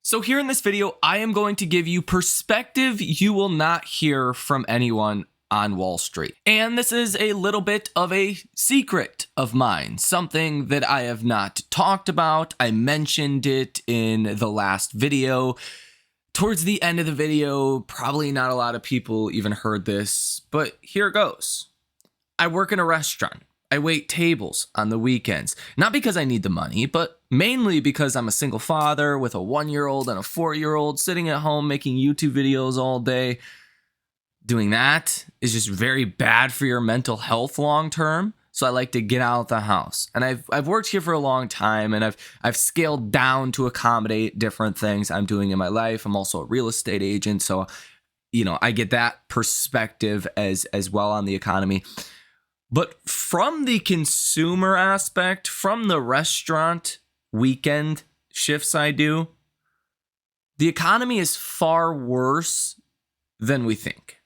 So here in this video, I am going to give you perspective you will not hear from anyone on Wall Street. And this is a little bit of a secret of mine, something that I have not talked about. I mentioned it in the last video. Towards the end of the video, probably not a lot of people even heard this, but here it goes. I work in a restaurant. I wait tables on the weekends, not because I need the money, but mainly because I'm a single father with a 1-year-old and a 4-year-old sitting at home making YouTube videos all day. Doing that is just very bad for your mental health long term. So I like to get out of the house. And I've worked here for a long time, and I've scaled down to accommodate different things I'm doing in my life. I'm also a real estate agent, so I get that perspective as well on the economy. But from the consumer aspect, from the restaurant weekend shifts I do, the economy is far worse than we think.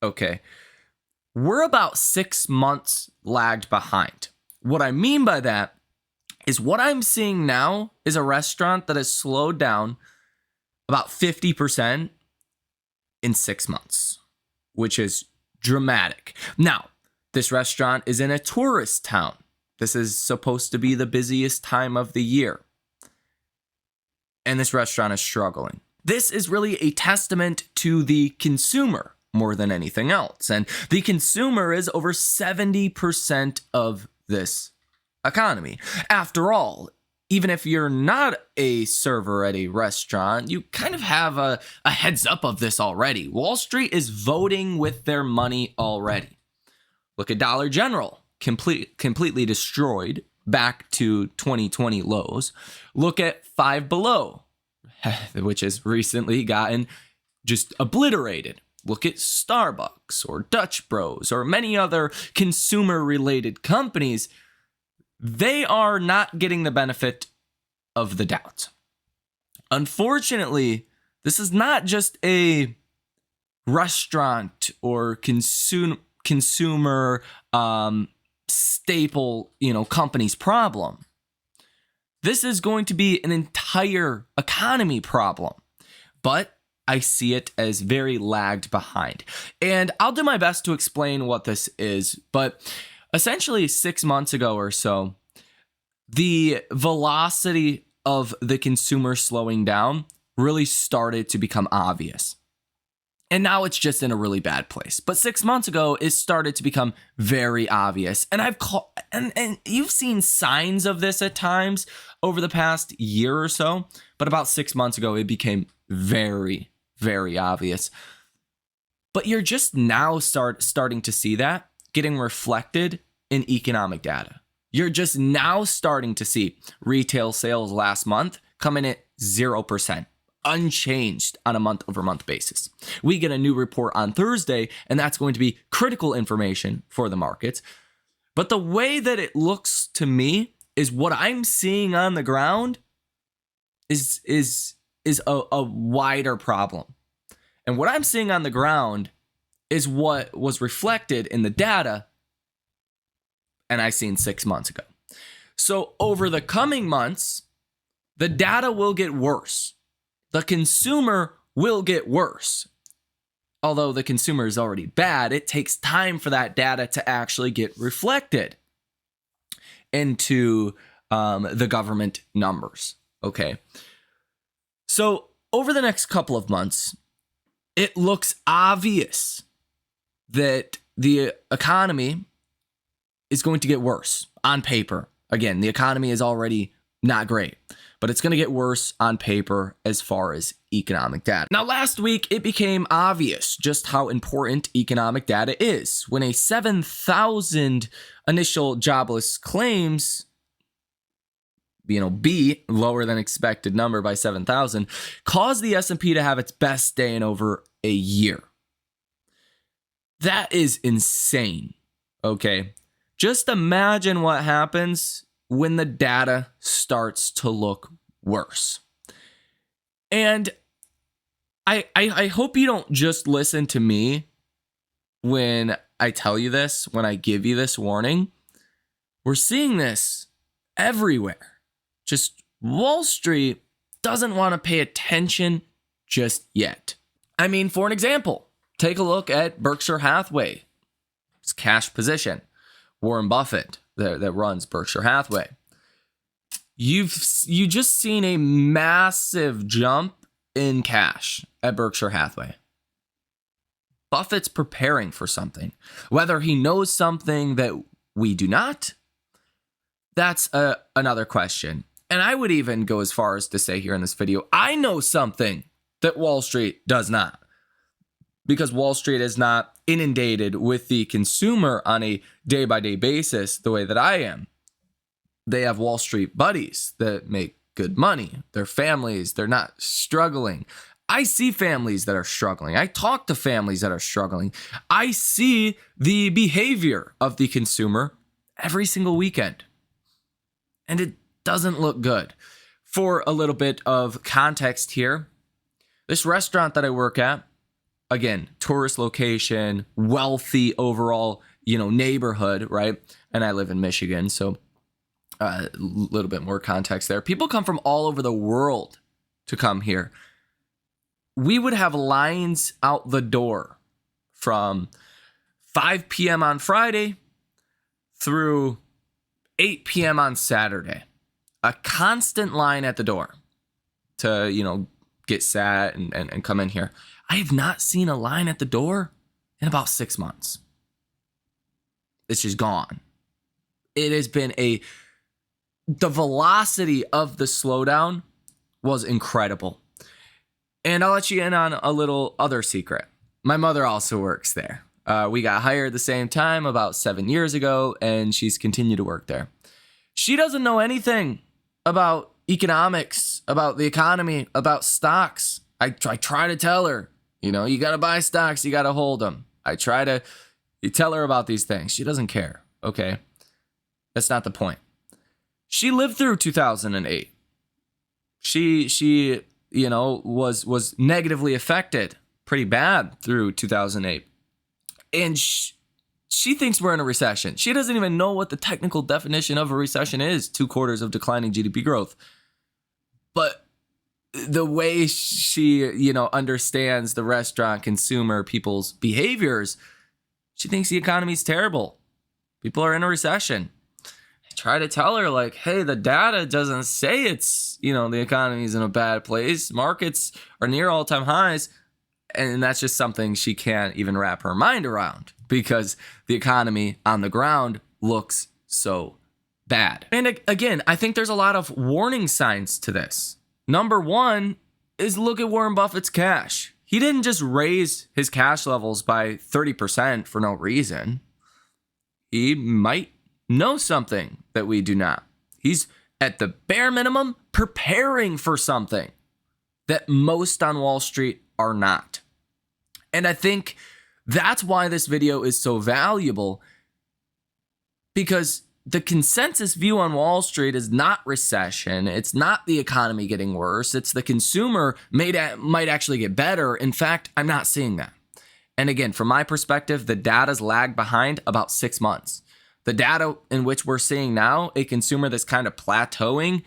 Okay, we're about 6 months lagged behind. What I mean by that is what I'm seeing now is a restaurant that has slowed down about 50% in 6 months, which is dramatic. Now, this restaurant is in a tourist town. This is supposed to be the busiest time of the year. And this restaurant is struggling. This is really a testament to the consumer more than anything else. And the consumer is over 70% of this economy. After all, even if you're not a server at a restaurant, you kind of have a heads up of this already. Wall Street is voting with their money already. Look at Dollar General, completely destroyed back to 2020 lows. Look at Five Below, which has recently gotten just obliterated. Look at Starbucks or Dutch Bros or many other consumer-related companies. They are not getting the benefit of the doubt. Unfortunately, this is not just a restaurant or consumer staple, company's problem. This is going to be an entire economy problem. But I see it as very lagged behind. And I'll do my best to explain what this is. But essentially 6 months ago or so, the velocity of the consumer slowing down really started to become obvious. And now it's just in a really bad place. But 6 months ago, it started to become very obvious. And and you've seen signs of this at times over the past year or so. But about 6 months ago, it became very, very obvious. But you're just now starting to see that getting reflected in economic data. You're just now starting to see retail sales last month come in at 0%, unchanged on a month-over-month basis. We get a new report on Thursday, and that's going to be critical information for the markets. But the way that it looks to me is what I'm seeing on the ground is a wider problem. And what I'm seeing on the ground is what was reflected in the data and I seen 6 months ago. So over the coming months, the data will get worse. The consumer will get worse. Although the consumer is already bad, it takes time for that data to actually get reflected into the government numbers. Okay. So over the next couple of months, it looks obvious that the economy is going to get worse on paper. Again, the economy is already not great, but it's going to get worse on paper as far as economic data. Now, last week, it became obvious just how important economic data is when a 7,000 initial jobless claims, B, lower than expected number by 7,000, caused the S&P to have its best day in over a year. That is insane, okay? Just imagine what happens when the data starts to look worse. And I hope you don't just listen to me when I tell you this, when I give you this warning. We're seeing this everywhere. Just Wall Street doesn't want to pay attention just yet. I mean, for an example, take a look at Berkshire Hathaway's cash position. Warren Buffett that runs Berkshire Hathaway. You just seen a massive jump in cash at Berkshire Hathaway. Buffett's preparing for something. Whether he knows something that we do not, that's another question. And I would even go as far as to say here in this video, I know something that Wall Street does not. Because Wall Street is not inundated with the consumer on a day-by-day basis the way that I am. They have Wall Street buddies that make good money. Their families, they're not struggling. I see families that are struggling. I talk to families that are struggling. I see the behavior of the consumer every single weekend. And it doesn't look good. For a little bit of context here, this restaurant that I work at, again, tourist location, wealthy overall, neighborhood, right? And I live in Michigan, so a little bit more context there. People come from all over the world to come here. We would have lines out the door from 5 p.m. on Friday through 8 p.m. on Saturday. A constant line at the door to, get sat and come in here. I have not seen a line at the door in about 6 months. It's just gone. It has been the velocity of the slowdown was incredible. And I'll let you in on a little other secret. My mother also works there. We got hired at the same time about 7 years ago, and she's continued to work there. She doesn't know anything about economics, about the economy, about stocks. I try to tell her, you got to buy stocks, you got to hold them. I try to tell her about these things. She doesn't care, okay? That's not the point. She lived through 2008. She was negatively affected pretty bad through 2008. And she thinks we're in a recession. She doesn't even know what the technical definition of a recession is, 2 quarters of declining GDP growth. But the way she, understands the restaurant consumer, people's behaviors, she thinks the economy's terrible. People are in a recession. I try to tell her, like, hey, the data doesn't say it's, the economy's in a bad place. Markets are near all-time highs. And that's just something she can't even wrap her mind around because the economy on the ground looks so bad. And again, I think there's a lot of warning signs to this. Number one is look at Warren Buffett's cash. He didn't just raise his cash levels by 30% for no reason. He might know something that we do not. He's at the bare minimum preparing for something that most on Wall Street are not. And I think that's why this video is so valuable, because the consensus view on Wall Street is not recession. It's not the economy getting worse. It's the consumer might actually get better. In fact, I'm not seeing that. And again, from my perspective, the data's lagged behind about 6 months. The data in which we're seeing now, a consumer that's kind of plateauing,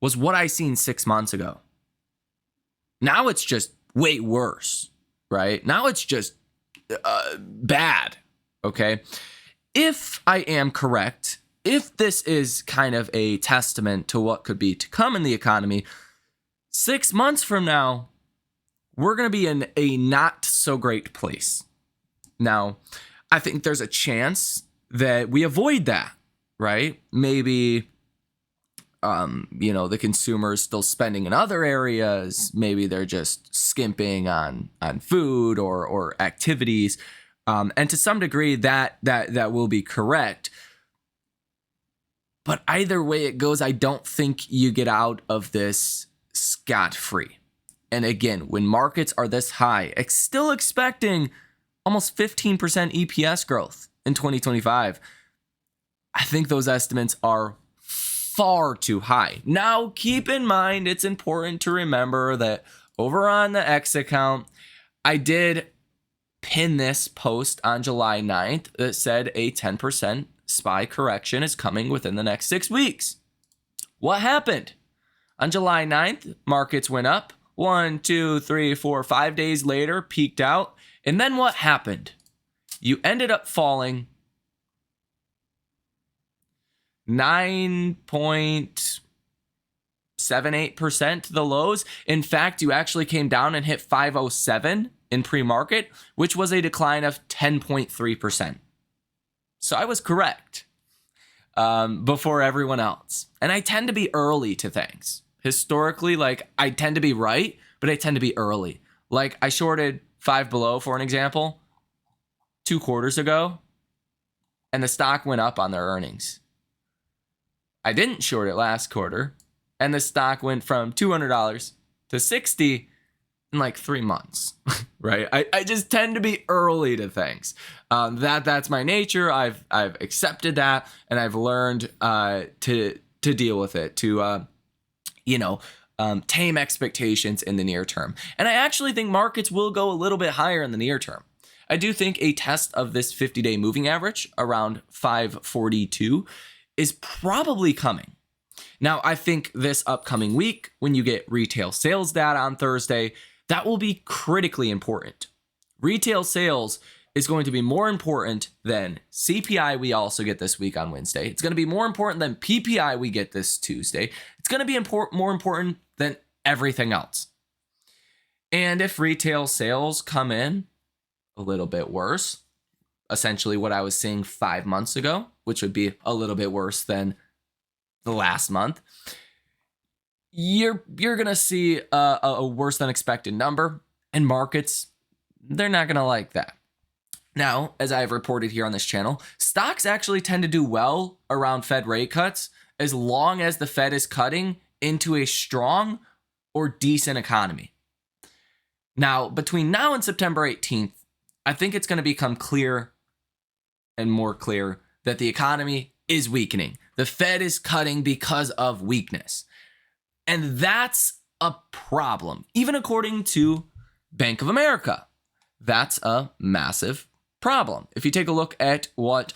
was what I seen 6 months ago. Now it's just way worse, right? Now it's just bad, okay? If I am correct, if this is kind of a testament to what could be to come in the economy, 6 months from now, we're going to be in a not so great place. Now, I think there's a chance that we avoid that, right? Maybe, the consumer is still spending in other areas. Maybe they're just skimping on food or activities. And to some degree, that will be correct. But either way it goes, I don't think you get out of this scot-free. And again, when markets are this high, still expecting almost 15% EPS growth in 2025, I think those estimates are far too high. Now, keep in mind, it's important to remember that over on the X account, I did pin this post on July 9th that said a 10% SPY correction is coming within the next 6 weeks. What happened? On July 9th, markets went up. 1, 2, 3, 4, 5 days later, peaked out. And then what happened? You ended up falling 9.78% to the lows. In fact, you actually came down and hit 507 in pre-market, which was a decline of 10.3%. So I was correct before everyone else. And I tend to be early to things. Historically, like, I tend to be right, but I tend to be early. Like, I shorted Five Below, for an example, 2 quarters ago, and the stock went up on their earnings. I didn't short it last quarter, and the stock went from $200 to $60 in like 3 months, right? I just tend to be early to things. That's my nature. I've accepted that, and I've learned to deal with it, to tame expectations in the near term. And I actually think markets will go a little bit higher in the near term. I do think a test of this 50-day moving average around 542 is probably coming. Now, I think this upcoming week, when you get retail sales data on Thursday, that will be critically important. Retail sales is going to be more important than CPI we also get this week on Wednesday. It's going to be more important than PPI we get this Tuesday. It's going to be more important than everything else. And if retail sales come in a little bit worse, essentially what I was seeing 5 months ago, which would be a little bit worse than the last month, you're going to see a worse than expected number, and markets, they're not going to like that. Now, as I've reported here on this channel, stocks actually tend to do well around Fed rate cuts as long as the Fed is cutting into a strong or decent economy. Now, between now and September 18th, I think it's going to become clear and more clear that the economy is weakening. The Fed is cutting because of weakness. And that's a problem, even according to Bank of America. That's a massive problem. If you take a look at what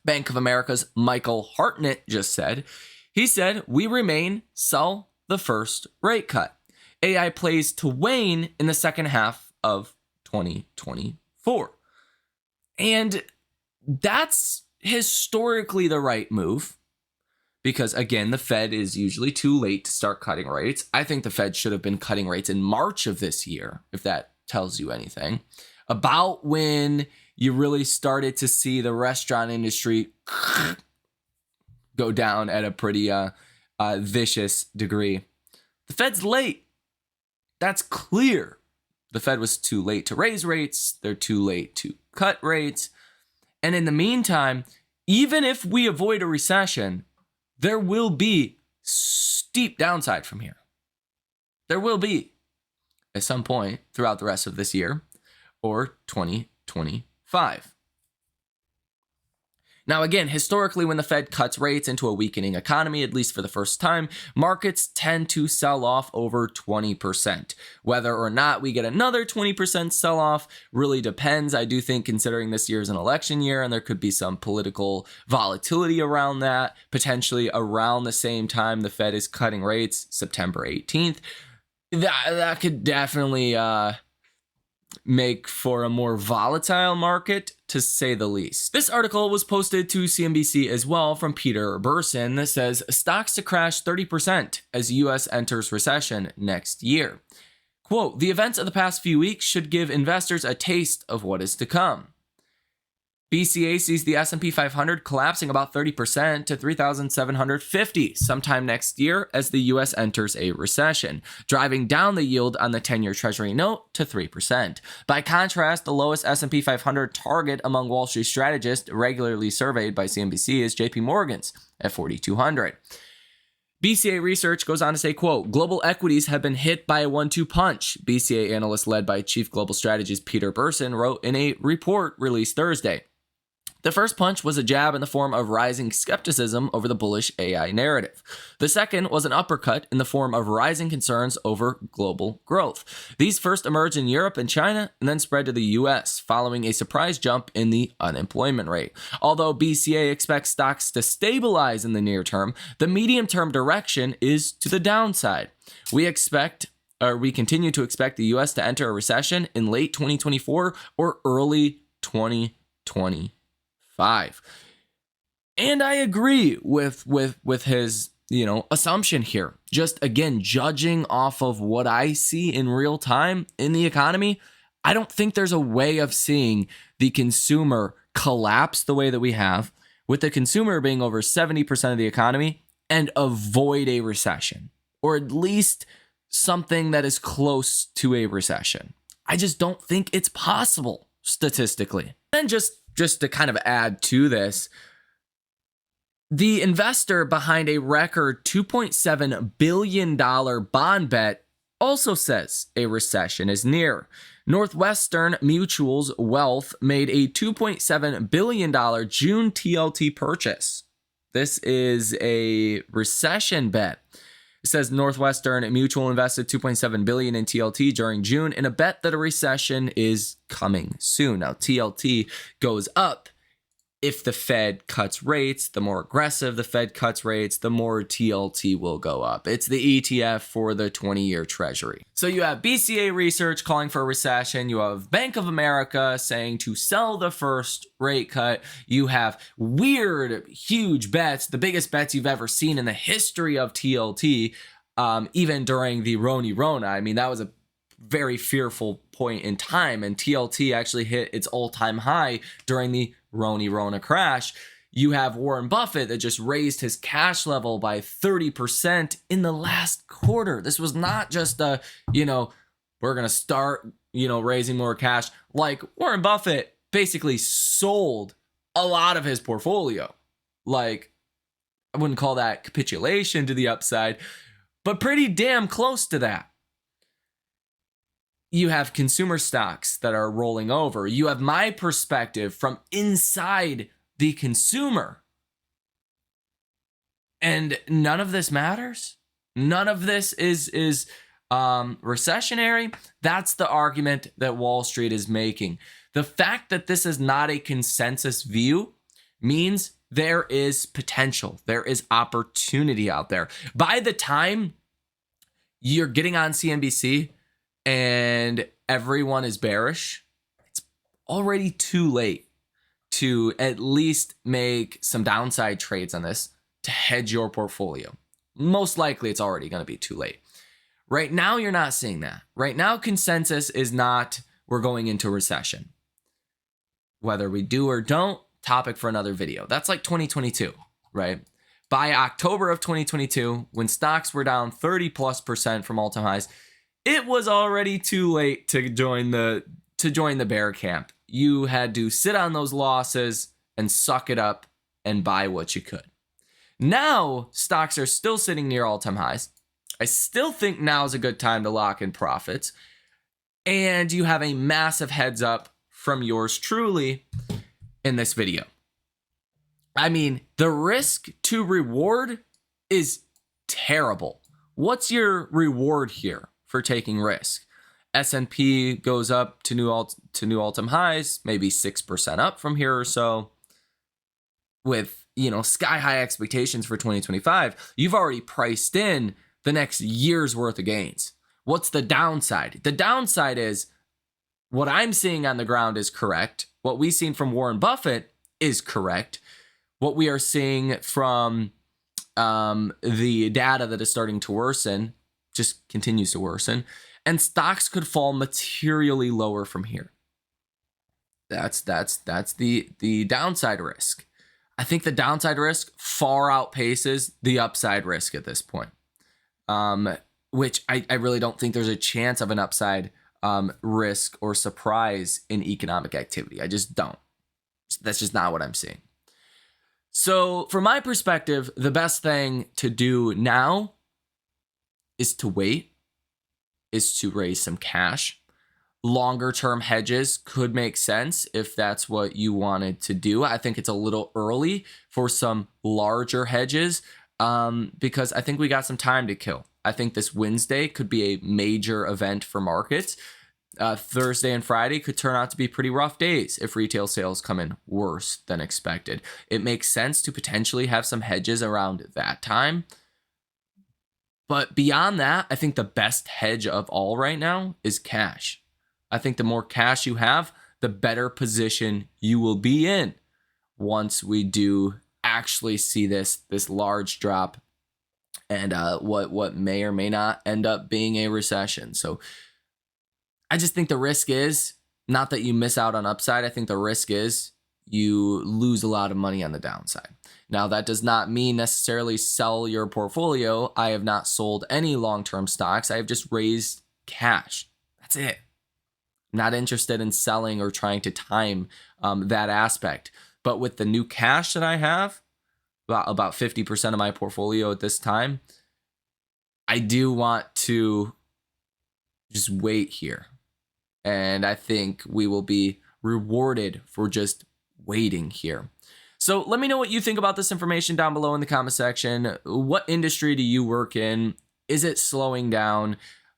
Bank of America's Michael Hartnett just said, he said, "We remain sell the first rate cut. AI plays to wane in the second half of 2024. And that's historically the right move. Because, again, the Fed is usually too late to start cutting rates. I think the Fed should have been cutting rates in March of this year, if that tells you anything. About when you really started to see the restaurant industry go down at a pretty vicious degree. The Fed's late. That's clear. The Fed was too late to raise rates. They're too late to cut rates. And in the meantime, even if we avoid a recession, there will be steep downside from here. There will be at some point throughout the rest of this year or 2025. Now, again, historically, when the Fed cuts rates into a weakening economy, at least for the first time, markets tend to sell off over 20%. Whether or not we get another 20% sell-off really depends. I do think, considering this year is an election year and there could be some political volatility around that, potentially around the same time the Fed is cutting rates, September 18th, that could definitely make for a more volatile market, to say the least. This article was posted to CNBC as well from Peter Burson that says stocks to crash 30% as U.S. enters recession next year. Quote, "The events of the past few weeks should give investors a taste of what is to come. BCA sees the S&P 500 collapsing about 30% to 3,750 sometime next year as the U.S. enters a recession, driving down the yield on the 10-year Treasury note to 3%. By contrast, the lowest S&P 500 target among Wall Street strategists regularly surveyed by CNBC is JP Morgan's at 4,200. BCA research goes on to say, quote, "Global equities have been hit by a 1-2 punch," BCA analyst led by Chief Global Strategist Peter Burson wrote in a report released Thursday. The first punch was a jab in the form of rising skepticism over the bullish AI narrative. The second was an uppercut in the form of rising concerns over global growth. These first emerged in Europe and China and then spread to the US, following a surprise jump in the unemployment rate. Although BCA expects stocks to stabilize in the near term, the medium-term direction is to the downside. We continue to expect the US to enter a recession in late 2024 or early 2025. And I agree with his, assumption here. Just again, judging off of what I see in real time in the economy, I don't think there's a way of seeing the consumer collapse the way that we have, with the consumer being over 70% of the economy, and avoid a recession, or at least something that is close to a recession. I just don't think it's possible statistically. And just to kind of add to this, the investor behind a record $2.7 billion bond bet also says a recession is near. Northwestern Mutual's Wealth made a $2.7 billion June TLT purchase. This is a recession bet. It says Northwestern Mutual invested $2.7 billion in TLT during June in a bet that a recession is coming soon. Now, TLT goes up if the Fed cuts rates. The more aggressive the Fed cuts rates, the more TLT will go up. It's the ETF for the 20-year Treasury. So you have BCA research calling for a recession. You have Bank of America saying to sell the first rate cut. You have weird, huge bets, the biggest bets you've ever seen in the history of TLT, even during the Rona. I mean, that was a very fearful point in time, and TLT actually hit its all-time high during the Rona crash. You have Warren Buffett that just raised his cash level by 30% in the last quarter. This was not just we're going to start, raising more cash. Like, Warren Buffett basically sold a lot of his portfolio. Like, I wouldn't call that capitulation to the upside, but pretty damn close to that. You have consumer stocks that are rolling over. You have my perspective from inside the consumer. And none of this matters. None of this is recessionary. That's the argument that Wall Street is making. The fact that this is not a consensus view means there is potential. There is opportunity out there. By the time you're getting on CNBC and everyone is bearish, it's already too late to at least make some downside trades on this to hedge your portfolio. Most likely it's already going to be too late. Right now, you're not seeing that. Right now, consensus is not we're going into recession. Whether we do or don't, topic for another video. That's like 2022, right? By October of 2022, when stocks were down 30+% from all-time highs, it was already too late to join the bear camp. You had to sit on those losses and suck it up and buy what you could. Now, stocks are still sitting near all-time highs. I still think now is a good time to lock in profits. And you have a massive heads up from yours truly in this video. I mean, the risk to reward is terrible. What's your reward here for taking risk? S&P goes up to new all-time highs, maybe 6% up from here or so, with sky high expectations for 2025. You've already priced in the next year's worth of gains. What's the downside? The downside is what I'm seeing on the ground is correct. What we've seen from Warren Buffett is correct. What we are seeing from the data that is starting to worsen just continues to worsen, and stocks could fall materially lower from here. That's the downside risk. I think the downside risk far outpaces the upside risk at this point, which I really don't think there's a chance of an upside risk or surprise in economic activity. I just don't. That's just not what I'm seeing. So from my perspective, the best thing to do now is to wait, is to raise some cash, longer term hedges could make sense if that's what you wanted to do. I think it's a little early for some larger hedges because I think we got some time to kill. I think this Wednesday could be a major event for markets. Thursday and Friday could turn out to be pretty rough days if retail sales come in worse than expected. It makes sense to potentially have some hedges around that time. But beyond that, I think the best hedge of all right now is cash. I think the more cash you have, the better position you will be in once we do actually see this large drop and what may or may not end up being a recession. So I just think the risk is not that you miss out on upside. I think the risk is you lose a lot of money on the downside. Now, that does not mean necessarily sell your portfolio. I have not sold any long-term stocks. I have just raised cash. That's it. I'm not interested in selling or trying to time that aspect. But with the new cash that I have, about 50% of my portfolio at this time, I do want to just wait here. And I think we will be rewarded for just waiting here. So let me know what you think about this information down below in the comment section. What industry do you work in? Is it slowing down?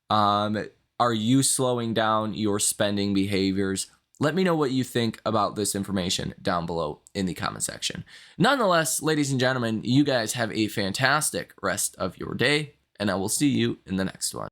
Are you slowing down your spending behaviors? Let me know what you think about this information down below in the comment section. Nonetheless, ladies and gentlemen, you guys have a fantastic rest of your day, and I will see you in the next one.